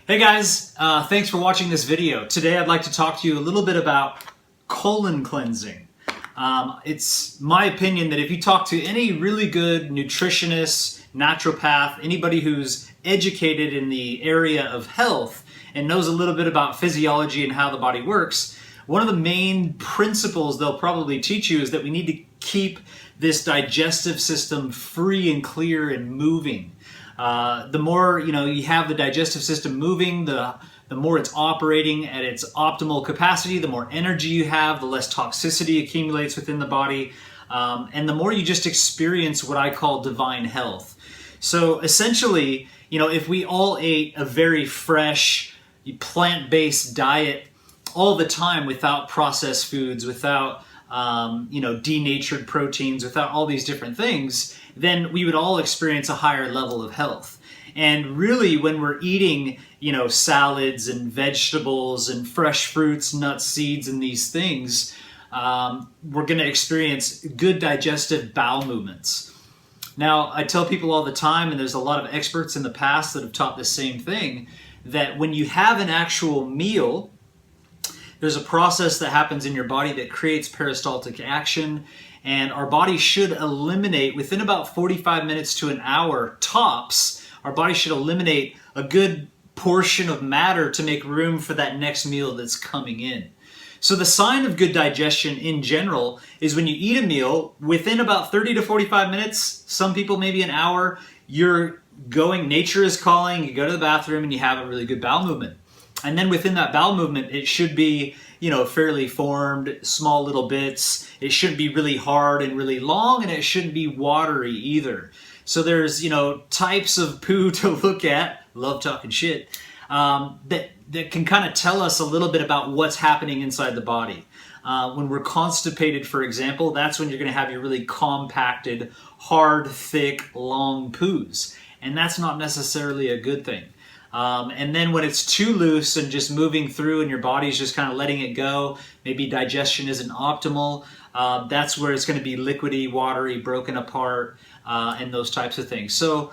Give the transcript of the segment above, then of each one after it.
Hey guys, thanks for watching this video. Today I'd like to talk to you a little bit about colon cleansing. It's my opinion that if you talk to any really good nutritionist, naturopath, anybody who's educated in the area of health and knows a little bit about physiology and how the body works, one of the main principles they'll probably teach you is that we need to keep this digestive system free and clear and moving. The more you have the digestive system moving, the more it's operating at its optimal capacity, the more energy you have, the less toxicity accumulates within the body, and the more you just experience what I call divine health. So essentially, if we all ate a very fresh, plant-based diet all the time without processed foods, without denatured proteins, without all these different things, then we would all experience a higher level of health. And really, when we're eating, salads and vegetables and fresh fruits, nuts, seeds, and these things, we're going to experience good digestive bowel movements. Now, I tell people all the time, and there's a lot of experts in the past that have taught the same thing, that when you have an actual meal, there's a process that happens in your body that creates peristaltic action, and our body should eliminate, within about 45 minutes to an hour tops, our body should eliminate a good portion of matter to make room for that next meal that's coming in. So the sign of good digestion in general is when you eat a meal, within about 30 to 45 minutes, some people maybe an hour, you're going, nature is calling, you go to the bathroom and you have a really good bowel movement. And then within that bowel movement, it should be, fairly formed, small little bits. It shouldn't be really hard and really long, and it shouldn't be watery either. So there's, types of poo to look at, love talking shit, that can kind of tell us a little bit about what's happening inside the body. When we're constipated, for example, that's when you're going to have your really compacted, hard, thick, long poos. And that's not necessarily a good thing. And then when it's too loose and just moving through and your body's just kind of letting it go, maybe digestion isn't optimal, that's where it's going to be liquidy, watery, broken apart, and those types of things. So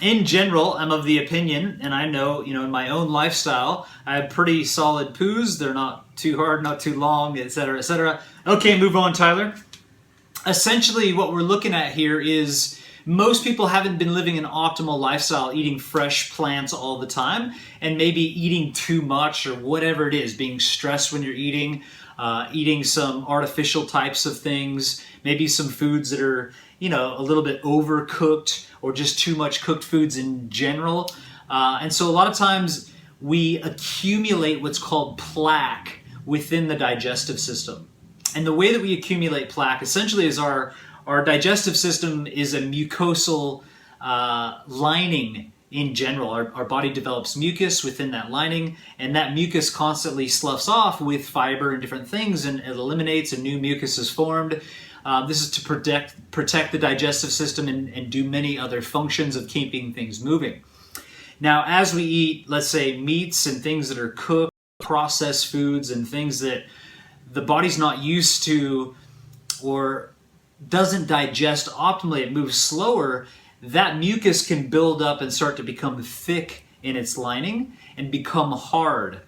in general, I'm of the opinion, and I know, in my own lifestyle, I have pretty solid poos. They're not too hard, not too long, etc., etc. Okay, move on, Tyler. Essentially, what we're looking at here is most people haven't been living an optimal lifestyle, eating fresh plants all the time, and maybe eating too much or whatever it is, being stressed when you're eating, eating some artificial types of things, maybe some foods that are, a little bit overcooked or just too much cooked foods in general. And so a lot of times we accumulate what's called plaque within the digestive system. And the way that we accumulate plaque essentially is our digestive system is a mucosal lining in general. Our body develops mucus within that lining, and that mucus constantly sloughs off with fiber and different things, and it eliminates, and new mucus is formed. This is to protect the digestive system and do many other functions of keeping things moving. Now, as we eat, let's say, meats and things that are cooked, processed foods, and things that the body's not used to or doesn't digest optimally, it moves slower, that mucus can build up and start to become thick in its lining and become hard.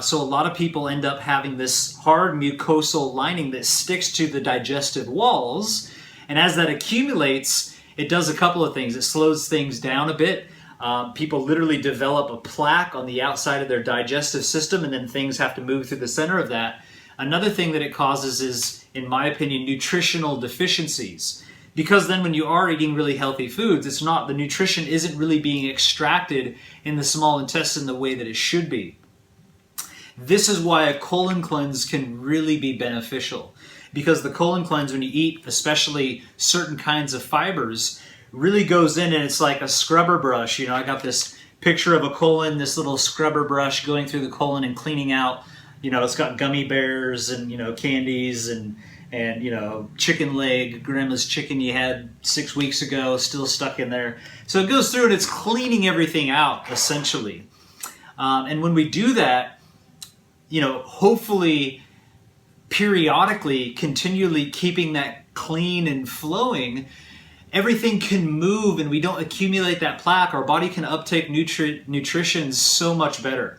So a lot of people end up having this hard mucosal lining that sticks to the digestive walls, and as that accumulates, it does a couple of things. It slows things down a bit. People literally develop a plaque on the outside of their digestive system, and then things have to move through the center of that. Another thing that it causes is, in my opinion, nutritional deficiencies. Because then when you are eating really healthy foods, the nutrition isn't really being extracted in the small intestine the way that it should be. This is why a colon cleanse can really be beneficial. Because the colon cleanse, when you eat, especially certain kinds of fibers, really goes in and it's like a scrubber brush. I got this picture of a colon, this little scrubber brush going through the colon and cleaning out. It's got gummy bears and, candies and chicken leg, grandma's chicken you had 6 weeks ago, still stuck in there. So it goes through and it's cleaning everything out, essentially. And when we do that, hopefully, periodically, continually keeping that clean and flowing, everything can move and we don't accumulate that plaque, our body can uptake nutrition so much better.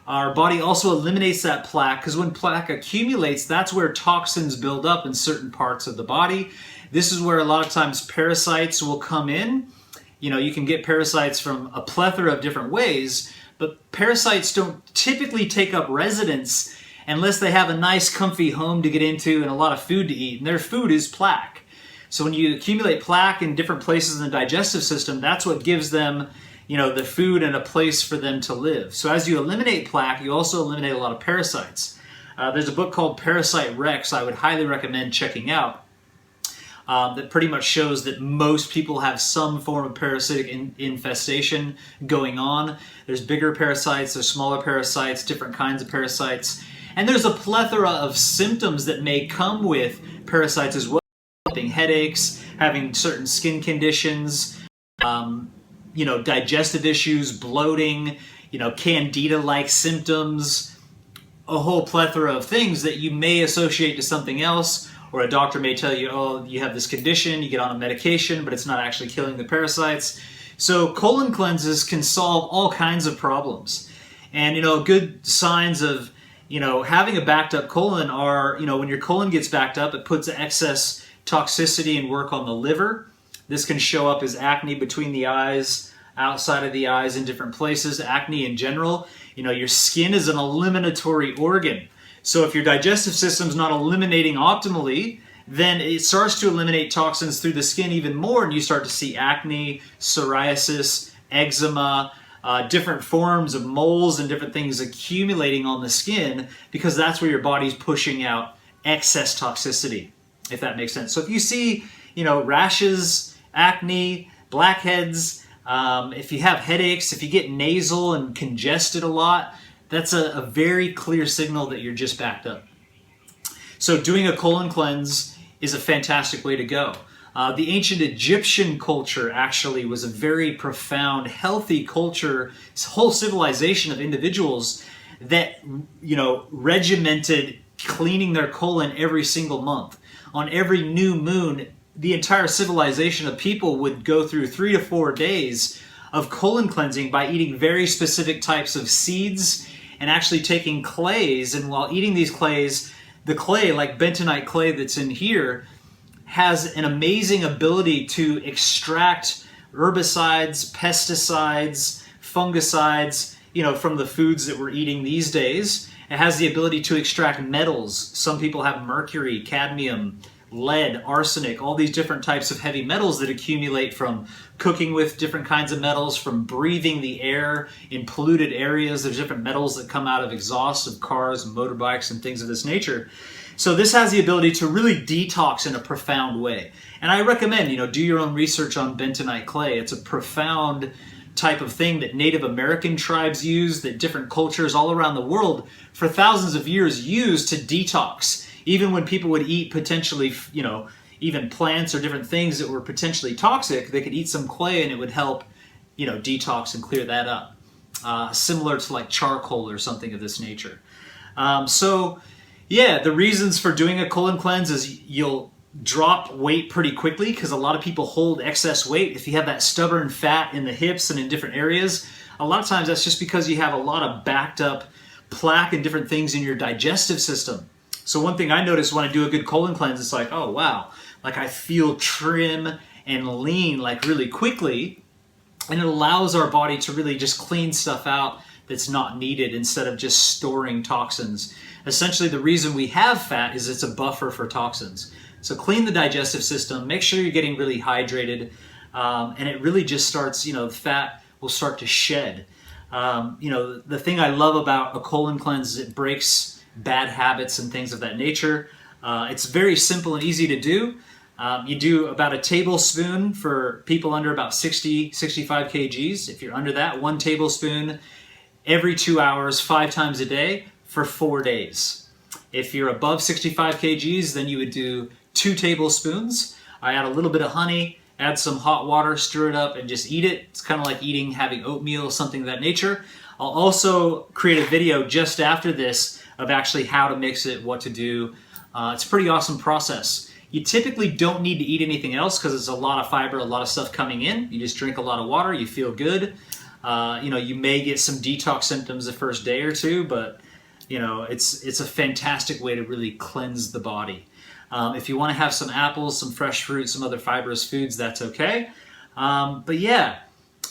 Our body also eliminates that plaque because when plaque accumulates, that's where toxins build up in certain parts of the body. This is where a lot of times parasites will come in. You know, you can get parasites from a plethora of different ways, but parasites don't typically take up residence unless they have a nice comfy home to get into and a lot of food to eat, and their food is plaque. So when you accumulate plaque in different places in the digestive system, that's what gives them, you know, the food and a place for them to live. So as you eliminate plaque, you also eliminate a lot of parasites. There's a book called Parasite Rex I would highly recommend checking out that pretty much shows that most people have some form of parasitic infestation going on. There's bigger parasites, there's smaller parasites, different kinds of parasites. And there's a plethora of symptoms that may come with parasites as well. Headaches, having certain skin conditions, you know, digestive issues, bloating, you know, candida-like symptoms, a whole plethora of things that you may associate to something else, or a doctor may tell you, oh, you have this condition, you get on a medication, but it's not actually killing the parasites. So colon cleanses can solve all kinds of problems. And, you know, good signs of, you know, having a backed up colon are, you know, when your colon gets backed up, it puts excess toxicity and work on the liver. This can show up as acne between the eyes, outside of the eyes, in different places. Acne in general, you know, your skin is an eliminatory organ. So if your digestive system's not eliminating optimally, then it starts to eliminate toxins through the skin even more, and you start to see acne, psoriasis, eczema, different forms of moles and different things accumulating on the skin, because that's where your body's pushing out excess toxicity, if that makes sense. So if you see, you know, rashes, acne, blackheads, if you have headaches, if you get nasal and congested a lot, that's a very clear signal that you're just backed up. So doing a colon cleanse is a fantastic way to go. The ancient Egyptian culture actually was a very profound, healthy culture, whole civilization of individuals that, you know, regimented cleaning their colon every single month. On every new moon, the entire civilization of people would go through 3 to 4 days of colon cleansing by eating very specific types of seeds and actually taking clays. And while eating these clays, the clay, like bentonite clay that's in here, has an amazing ability to extract herbicides, pesticides, fungicides, you know, from the foods that we're eating these days. It has the ability to extract metals. Some people have mercury, cadmium, lead, arsenic, all these different types of heavy metals that accumulate from cooking with different kinds of metals, from breathing the air in polluted areas. There's different metals that come out of exhaust of cars and motorbikes and things of this nature. So this has the ability to really detox in a profound way. And I recommend, you know, do your own research on bentonite clay. It's a profound type of thing that Native American tribes use, that different cultures all around the world for thousands of years used to detox. Even when people would eat potentially, you know, even plants or different things that were potentially toxic, they could eat some clay and it would help, you know, detox and clear that up. Similar to like charcoal or something of this nature. So yeah, the reasons for doing a colon cleanse is you'll drop weight pretty quickly, because a lot of people hold excess weight. If you have that stubborn fat in the hips and in different areas, a lot of times that's just because you have a lot of backed up plaque and different things in your digestive system. So one thing I notice when I do a good colon cleanse, it's like, oh wow, like I feel trim and lean like really quickly, and it allows our body to really just clean stuff out that's not needed instead of just storing toxins. Essentially, the reason we have fat is it's a buffer for toxins. So clean the digestive system, make sure you're getting really hydrated, and it really just starts, you know, the fat will start to shed. You know, the thing I love about a colon cleanse is it breaks bad habits and things of that nature. It's very simple and easy to do. You do about a tablespoon for people under about 60, 65 kgs. If you're under that, 1 tablespoon every 2 hours, 5 times a day for 4 days. If you're above 65 kgs, then you would do 2 tablespoons. I add a little bit of honey, add some hot water, stir it up, and just eat it. It's kind of like having oatmeal, something of that nature. I'll also create a video just after this of actually how to mix it, what to do. It's a pretty awesome process. You typically don't need to eat anything else because it's a lot of fiber, a lot of stuff coming in. You just drink a lot of water, you feel good. You may get some detox symptoms the first day or two, but it's a fantastic way to really cleanse the body. If you want to have some apples, some fresh fruit, some other fibrous foods, that's okay. But yeah,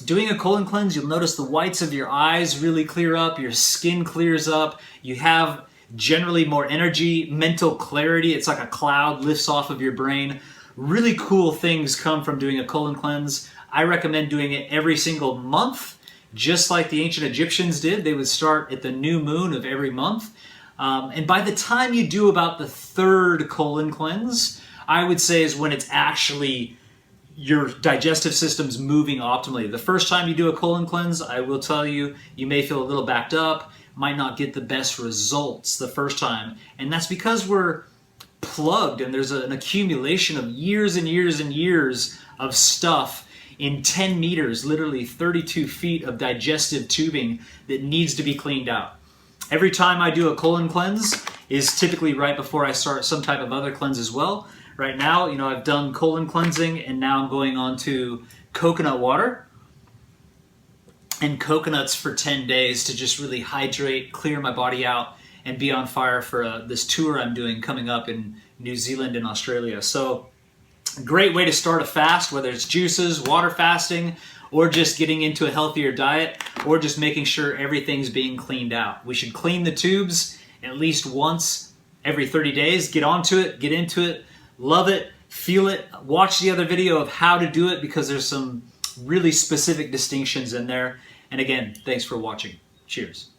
doing a colon cleanse, you'll notice the whites of your eyes really clear up, your skin clears up, you have generally more energy, mental clarity. It's like a cloud lifts off of your brain. Really cool things come from doing a colon cleanse. I recommend doing it every single month, just like the ancient Egyptians did. They would start at the new moon of every month. And by the time you do about the third colon cleanse, I would say is when it's actually your digestive system's moving optimally. The first time you do a colon cleanse, I will tell you, you may feel a little backed up, might not get the best results the first time. And that's because we're plugged and there's an accumulation of years and years and years of stuff in 10 meters, literally 32 feet of digestive tubing that needs to be cleaned out. Every time I do a colon cleanse is typically right before I start some type of other cleanse as well. Right now, I've done colon cleansing and now I'm going on to coconut water and coconuts for 10 days to just really hydrate, clear my body out, and be on fire for this tour I'm doing coming up in New Zealand and Australia. So, great way to start a fast, whether it's juices, water fasting, or just getting into a healthier diet, or just making sure everything's being cleaned out. We should clean the tubes at least once every 30 days. Get onto it, get into it, love it, feel it. Watch the other video of how to do it because there's some really specific distinctions in there. And again, thanks for watching. Cheers.